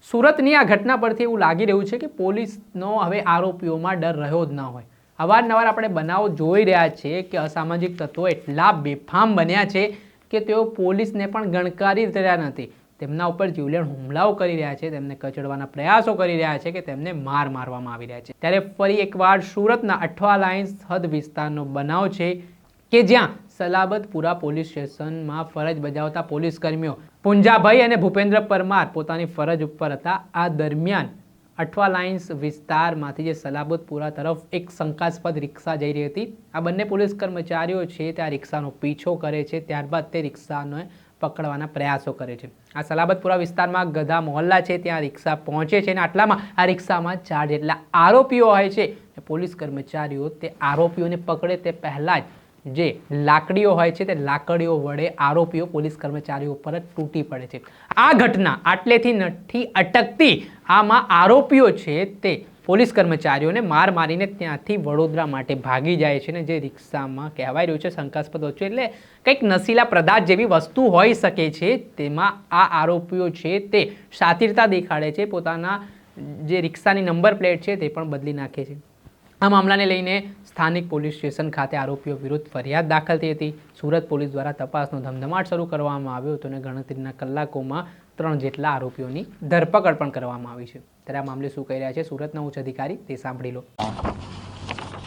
સુરતની આ ઘટના પરથી એવું લાગી રહ્યું છે કે પોલીસનો હવે આરોપીઓમાં ડર રહ્યો જ ના હોય। અવારનવાર આપણે બનાવો જોઈ રહ્યા છીએ કે અસામાજિક તત્વો એટલા બેફામ બન્યા છે કે તેઓ પોલીસને પણ ગણકારી રહ્યા નથી। તેમના ઉપર જીવલેણ હુમલાઓ કરી રહ્યા છે, તેમને કચડવાના પ્રયાસો કરી રહ્યા છે કે તેમને મારવામાં આવી રહ્યા છે। ત્યારે ફરી એકવાર સુરતના અઠવા લાઇન્સ હદ વિસ્તારનો બનાવ છે કે જ્યાં સલાબતપુરા પોલીસ સ્ટેશનમાં ફરજ બજાવતા પોલીસ કર્મીઓ પુંજાભાઈ અને ભૂપેન્દ્ર પરમાર પોતાની ફરજ ઉપર હતા। આ દરમિયાન અઠવા લાઇન્સ વિસ્તારમાંથી જે સલાબતપુરા તરફ એક શંકાસ્પદ રિક્ષા જઈ રહી હતી। આ બંને પોલીસ કર્મચારીઓ છે તે આ રિક્ષાનો પીછો કરે છે, ત્યારબાદ તે રિક્ષાને પકડવાના પ્રયાસો કરે છે। આ સલાબતપુરા વિસ્તારમાં ગધા મોહલ્લા છે, ત્યાં રિક્ષા પહોંચે છે અને આટલામાં આ રિક્ષામાં 4 જેટલા આરોપીઓ હોય છે। પોલીસ કર્મચારીઓ તે આરોપીઓને પકડે તે પહેલાં જ જે લાકડીઓ હોય છે તે લાકડીઓ વડે આરોપીઓ પોલીસ કર્મચારીઓ પર તૂટી પડે છે। આ ઘટના આટલેથી નથી અટકતી। આમાં આરોપીઓ છે તે પોલીસ કર્મચારીઓને માર મારીને ત્યાંથી વડોદરા માટે ભાગી જાય છે અને જે રિક્ષામાં કહેવાય રહ્યું છે શંકાસ્પદ વસ્તુ એટલે કંઈક નશીલા પદાર્થ જેવી વસ્તુ હોઈ શકે છે, તેમાં આ આરોપીઓ છે તે શાતિરતા દેખાડે છે, પોતાના જે રિક્ષાની નંબર પ્લેટ છે તે પણ બદલી નાખે છે। આ મામલાને લઈને સ્થાનિક પોલીસ સ્ટેશન ખાતે આરોપીઓ વિરુદ્ધ ફરિયાદ દાખલ થઈ હતી। સુરત પોલીસ દ્વારા તપાસનો ધમધમાટ શરૂ કરવામાં આવ્યો હતો અને ગણતરીના કલાકોમાં 3 જેટલા આરોપીઓની ધરપકડ પણ કરવામાં આવી છે। ત્યારે આ મામલે શું કહી રહ્યા છે સુરતના ઉચ્ચ અધિકારી તે સાંભળી લો।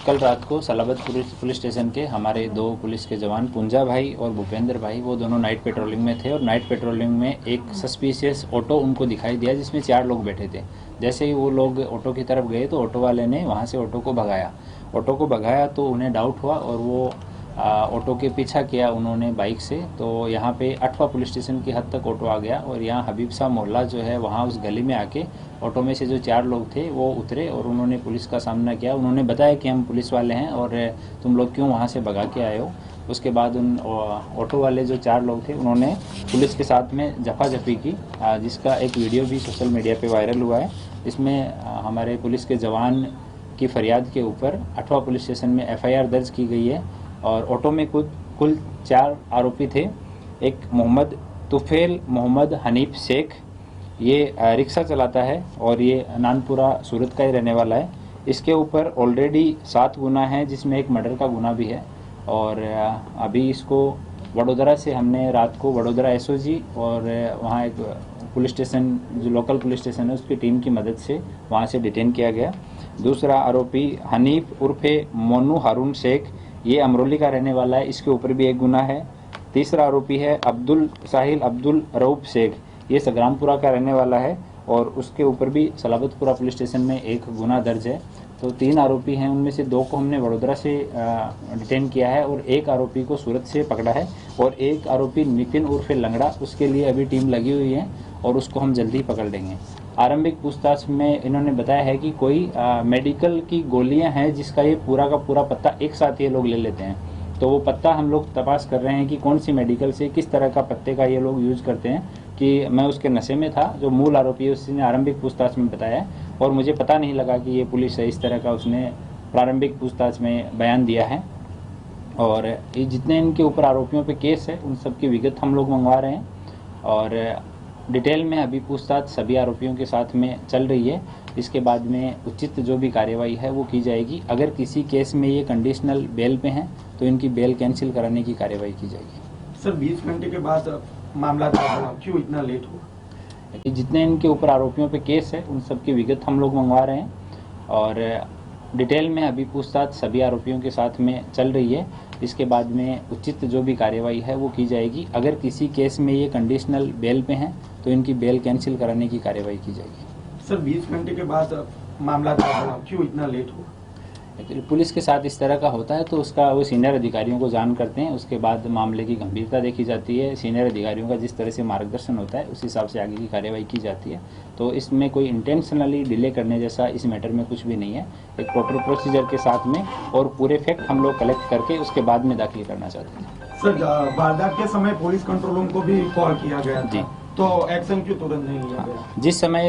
कल रात को सलाबत पुलिस स्टेशन के हमारे 2 पुलिस के जवान पुंजा भाई और भूपेंद्र भाई वो दोनों नाइट पेट्रोलिंग में थे और नाइट पेट्रोलिंग में एक सस्पिशियस ऑटो उनको दिखाई दिया जिसमें 4 लोग बैठे थे। जैसे ही वो लोग ऑटो की तरफ गए तो ऑटो वाले ने वहाँ से ऑटो को भगाया तो उन्हें डाउट हुआ और वो ऑटो के पीछा किया उन्होंने बाइक से। तो यहाँ पे अठवा पुलिस स्टेशन की हद तक ऑटो आ गया और यहाँ हबीब शाह मोहल्ला जो है वहाँ उस गली में आके ऑटो में से जो 4 लोग थे वो उतरे और उन्होंने पुलिस का सामना किया। उन्होंने बताया कि हम पुलिस वाले हैं और तुम लोग क्यों वहाँ से भगा के आए हो। उसके बाद उन ऑटो वाले जो 4 लोग थे उन्होंने पुलिस के साथ में झपाझपी की, जिसका एक वीडियो भी सोशल मीडिया पे वायरल हुआ है। इसमें हमारे पुलिस के जवान की फरियाद के ऊपर अठवा पुलिस स्टेशन में FIR दर्ज की गई है और ऑटो में कुल 4 आरोपी थे। एक मोहम्मद तुफेल मोहम्मद हनीफ शेख, ये रिक्शा चलाता है और ये नानपुरा सूरत का ही रहने वाला है। इसके ऊपर ऑलरेडी 7 गुना है जिसमें एक मर्डर का गुना भी है और अभी इसको वडोदरा से हमने रात को वडोदरा SOG और वहाँ एक पुलिस स्टेशन जो लोकल पुलिस स्टेशन है उसकी टीम की मदद से वहाँ से डिटेन किया गया। दूसरा आरोपी हनीफ उर्फे मोनू हारून शेख, ये अमरोली का रहने वाला है, इसके ऊपर भी एक गुना है। तीसरा आरोपी है अब्दुल साहिल अब्दुल रऊफ शेख, ये संग्रामपुरा का रहने वाला है और उसके ऊपर भी सलाबतपुरा पुलिस स्टेशन में एक गुना दर्ज है। तो 3 आरोपी हैं, उनमें से 2 को हमने वडोदरा से डिटेन किया है और 1 आरोपी को सूरत से पकड़ा है और 1 आरोपी नितिन उर्फे लंगड़ा, उसके लिए अभी टीम लगी हुई है और उसको हम जल्दी ही पकड़ लेंगे। आरंभिक पूछताछ में इन्होंने बताया है कि कोई मेडिकल की गोलियां हैं जिसका ये पूरा का पूरा पत्ता एक साथ ये लोग ले लेते हैं। तो वो पत्ता हम लोग तपास कर रहे हैं कि कौन सी मेडिकल से किस तरह का पत्ते का ये लोग यूज करते हैं। कि मैं उसके नशे में था, जो मूल आरोपी है उसने आरंभिक पूछताछ में बताया और मुझे पता नहीं लगा कि ये पुलिस है, इस तरह का उसने प्रारंभिक पूछताछ में बयान दिया है। और ये जितने इनके ऊपर आरोपियों पे केस है उन सब की विगत हम लोग मंगवा रहे हैं और डिटेल में अभी पूछताछ सभी आरोपियों के साथ में चल रही है। इसके बाद में उचित जो भी कार्यवाही है वो की जाएगी। अगर किसी केस में ये कंडीशनल बेल पे हैं तो इनकी बेल कैंसिल कराने की कार्यवाही की जाएगी। सर 20 घंटे के बाद मामला क्यों इतना लेट हुआ? जितने इनके ऊपर आरोपियों पे केस है उन सब की विगत हम लोग मंगवा रहे हैं और डिटेल में अभी पूछताछ सभी आरोपियों के साथ में चल रही है। इसके बाद में उचित जो भी कार्यवाही है वो की जाएगी। अगर किसी केस में ये कंडीशनल बेल पे हैं तो इनकी बेल कैंसिल कराने की कार्यवाही की जाएगी। सर 20 घंटे के बाद मामला क्यों इतना लेट हुआ? पुलिस के साथ इस तरह का होता है तो उसका वो सीनियर अधिकारियों को जान करते हैं, उसके बाद मामले की गंभीरता देखी जाती है। सीनियर अधिकारियों का जिस तरह से मार्गदर्शन होता है उस हिसाब से आगे की कार्यवाही की जाती है। तो इसमें कोई इंटेंशनली डिले करने जैसा इस मैटर में कुछ भी नहीं है। एक प्रॉपर प्रोसीजर के साथ में और पूरे फैक्ट हम लोग कलेक्ट करके उसके बाद में दाखिल करना चाहते हैं। सर वारदात के समय पुलिस कंट्रोल रूम को भी कॉल किया गया जी, तो एक्शन क्यों तुरंत नहीं लिया गया? जिस समय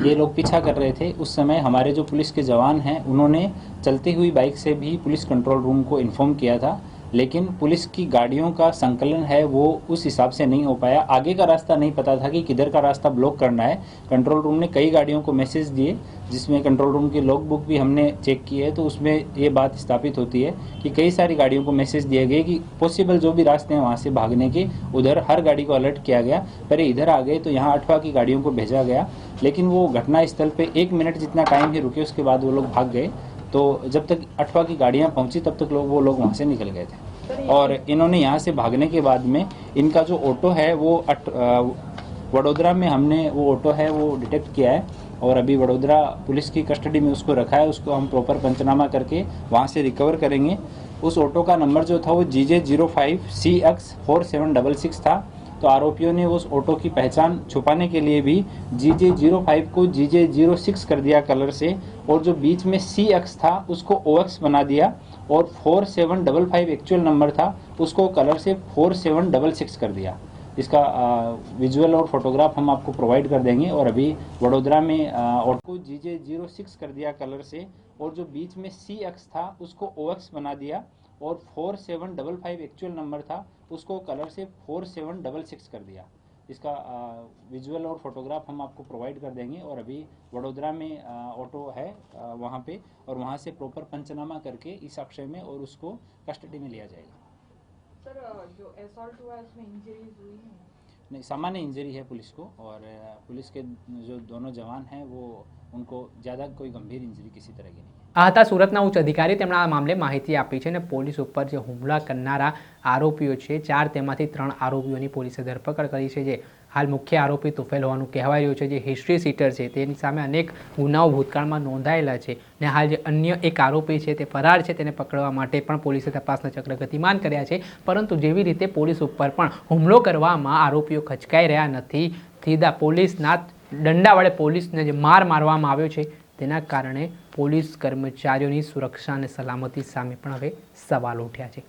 ये लोग पीछा कर रहे थे उस समय हमारे जो पुलिस के जवान हैं उन्होंने चलती हुई बाइक से भी पुलिस कंट्रोल रूम को इन्फॉर्म किया था लेकिन पुलिस की गाड़ियों का संकलन है वो उस हिसाब से नहीं हो पाया। आगे का रास्ता नहीं पता था कि किधर का रास्ता ब्लॉक करना है। कंट्रोल रूम ने कई गाड़ियों को मैसेज दिए, जिसमें कंट्रोल रूम की लॉग बुक भी हमने चेक की है, तो उसमें ये बात स्थापित होती है कि कई सारी गाड़ियों को मैसेज दिए गए कि पॉसिबल जो भी रास्ते हैं वहाँ से भागने के, उधर हर गाड़ी को अलर्ट किया गया। पर इधर आ गए तो यहाँ अठवा की गाड़ियों को भेजा गया, लेकिन वो घटना स्थल पे 1 मिनट जितना टाइम ही रुके, उसके बाद वो लोग भाग गए। तो जब तक अठवा की गाड़ियाँ पहुँची तब तक वो लोग वहाँ से निकल गए थे। और इन्होंने यहाँ से भागने के बाद में इनका जो ऑटो है वो वडोदरा में हमने वो ऑटो है वो डिटेक्ट किया है और अभी वडोदरा पुलिस की कस्टडी में उसको रखा है। उसको हम प्रॉपर पंचनामा करके वहाँ से रिकवर करेंगे। उस ऑटो का नंबर जो था वो GJ05CX4766 था। तो आरोपियों ने उस ऑटो की पहचान छुपाने के लिए भी GJ05 को GJ06 कर दिया कलर से, और जो बीच में CX था उसको OX बना दिया, और 4755 एक्चुअल नंबर था उसको कलर से 4766 कर दिया। इसका विजुअल और फोटोग्राफ हम आपको प्रोवाइड कर देंगे। और अभी वडोदरा में ऑटो को GJ06 कर दिया कलर से, और जो बीच में CX था उसको OX बना दिया, और 4755 एक्चुअल नंबर था उसको कलर से 4766 कर दिया। इसका विजुअल और फोटोग्राफ हम आपको प्रोवाइड कर देंगे। और अभी वडोदरा में ऑटो है वहाँ पे, और वहाँ से प्रॉपर पंचनामा करके इस अक्षय में और उसको कस्टडी में लिया जाएगा। सर जो असॉल्ट हुआ है उसमें इंजरीज हुई हैं? नहीं, सामान्य इंजरी है पुलिस को, और पुलिस के जो दोनों जवान हैं वो उनको ज़्यादा कोई गंभीर इंजरी किसी तरह की नहीं है। આ હતા સુરતના ઉચ્ચ અધિકારી, તેમણે આ મામલે માહિતી આપી છે અને પોલીસ ઉપર જે હુમલા કરનારા આરોપીઓ છે 4 તેમાંથી 3 આરોપીઓની પોલીસે ધરપકડ કરી છે। જે હાલ મુખ્ય આરોપી તુફેલ હોવાનું કહેવાઈ રહ્યું છે, જે હિસ્ટ્રી સીટર છે, તેની સામે અનેક ગુનાઓ ભૂતકાળમાં નોંધાયેલા છે અને હાલ જે અન્ય એક આરોપી છે તે ફરાર છે, તેને પકડવા માટે પણ પોલીસે તપાસના ચક્ર ગતિમાન કર્યા છે। પરંતુ જેવી રીતે પોલીસ ઉપર પણ હુમલો કરવામાં આરોપીઓ ખચકાઈ રહ્યા નથી, સીધા પોલીસના દંડા વડે પોલીસને જે માર મારવામાં આવ્યો છે તેના કારણે પોલીસ કર્મચારીઓની સુરક્ષા અને સલામતી સામે પણ હવે સવાલ ઉઠ્યા છે।